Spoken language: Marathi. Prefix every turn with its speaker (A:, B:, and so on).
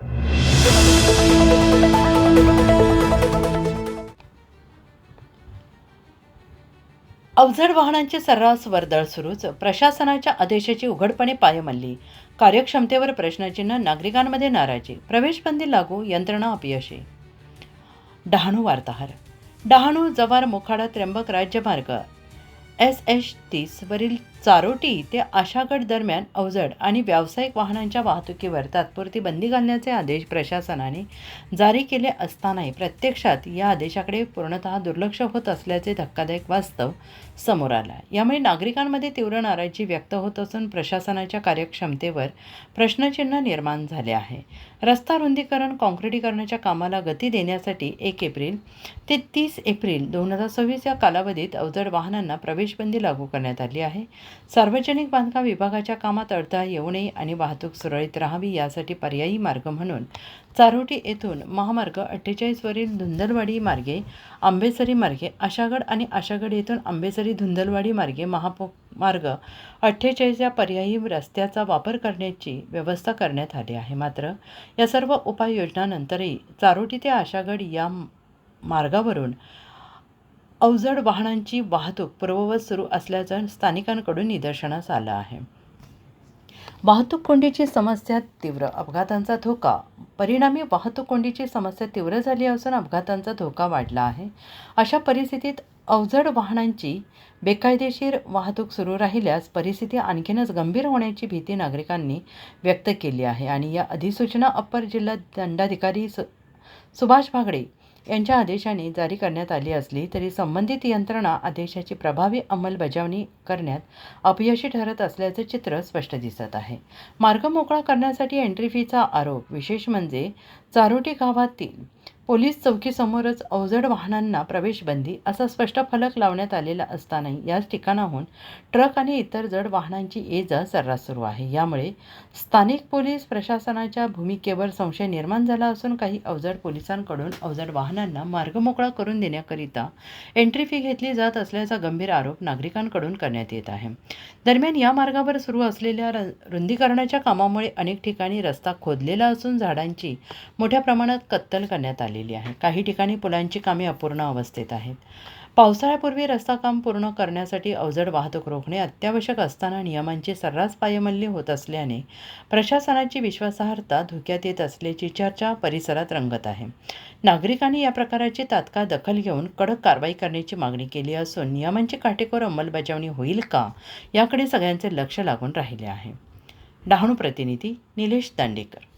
A: अवजड वाहनांची सर्रास वर्दळ सुरूच, प्रशासनाच्या आदेशाची उघडपणे पायमल्ली, कार्यक्षमतेवर प्रश्नचिन्ह, नागरिकांमध्ये नाराजी, प्रवेशबंदी लागू, यंत्रणा अपयशी. डहाणू वार्ताहर. डहाणू जव्हार मोखाडा त्र्यंबक राज्यमार्ग SH-30 वरील चारोटी ते आशागड दरम्यान अवजड आणि व्यावसायिक वाहनांच्या वाहतुकीवर तात्पुरती बंदी घालण्याचे आदेश प्रशासनाने जारी केले असतानाही प्रत्यक्षात या आदेशाकडे पूर्णतः दुर्लक्ष होत असल्याचे धक्कादायक वास्तव समोर आलं. यामुळे नागरिकांमध्ये तीव्र नाराजी व्यक्त होत असून प्रशासनाच्या कार्यक्षमतेवर प्रश्नचिन्ह निर्माण झाले आहे. रस्ता रुंदीकरण, काँक्रिटीकरणाच्या कामाला गती देण्यासाठी 1 एप्रिल ते 30 एप्रिल 2026 या कालावधीत अवजड वाहनांना प्रवेशबंदी लागू करण्यात आली आहे. सार्वजनिक बांधकाम विभागाच्या कामात अडथळा येऊ नये आणि वाहतूक सुरळीत राहावी यासाठी पर्यायी मार्ग म्हणून चारोटी येथून महामार्ग 48 वरील धुंदलवाडी मार्गे आंबेसरी मार्गे आशागड आणि आशागड येथून आंबेसरी धुंदलवाडी मार्गे महामार्ग 48 या पर्यायी रस्त्याचा वापर करण्याची व्यवस्था करण्यात आली आहे. मात्र या सर्व उपाययोजनांनंतरही चारोटी ते आशागड या मार्गावरून अवजड वाहनांची वाहतूक पूर्ववत सुरू असल्याचं स्थानिकांकडून निदर्शनास आलं आहे. वाहतूक कोंडीची समस्या तीव्र, अपघातांचा धोका. परिणामी वाहतूक कोंडीची समस्या तीव्र झाली असून अपघातांचा धोका वाढला आहे. अशा परिस्थितीत अवजड वाहनांची बेकायदेशीर वाहतूक सुरू राहिल्यास परिस्थिती आणखीनच गंभीर होण्याची भीती नागरिकांनी व्यक्त केली आहे आणि या अधिसूचना अप्पर जिल्हा दंडाधिकारी सुभाष भागडे यांच्या आदेशाने जारी करण्यात आली असली तरी संबंधित यंत्रणा आदेशाची प्रभावी अंमलबजावणी करण्यात अपयशी ठरत असल्याचे चित्र स्पष्ट दिसत आहे. मार्ग मोकळा करण्यासाठी एंट्री फीचा आरोप. विशेष म्हणजे चारोटी गावातील पोलीस चौकीसमोरच अवजड वाहनांना प्रवेशबंदी असा स्पष्ट फलक लावण्यात आलेला असतानाही याच ठिकाणाहून ट्रक आणि इतर जड वाहनांची ये-जा सर्रास सुरू आहे. यामुळे स्थानिक पोलीस प्रशासनाच्या भूमिकेवर संशय निर्माण झाला असून काही अवजड पोलिसांकडून अवजड वाहनांना मार्ग मोकळा करून देण्याकरिता एंट्री फी घेतली जात असल्याचा गंभीर आरोप नागरिकांकडून करण्यात येत आहे. दरम्यान या मार्गावर सुरू असलेल्या रुंदीकरणाच्या कामामुळे अनेक ठिकाणी रस्ता खोदलेला असून झाडांची मोठ्या प्रमाणात कत्तल करण्यात आलेली आहे. काही ठिकाणी पुलांची कामे अपूर्ण अवस्थेत आहेत. पावसाळ्यापूर्वी रस्ता काम पूर्ण करण्यासाठी अवजड वाहतूक रोखणे अत्यावश्यक असताना नियमांची सर्रास पायमल्ली होत असल्याने प्रशासनाची विश्वासार्हता धोक्यात येत असल्याची चर्चा परिसरात रंगत आहे. नागरिकांनी या प्रकाराची तात्काळ दखल घेऊन कडक कारवाई करण्याची मागणी केली असून नियमांची काटेकोर अंमलबजावणी होईल का याकडे सगळ्यांचे लक्ष लागून राहिले आहे. डहाणू प्रतिनिधी निलेश दांडेकर.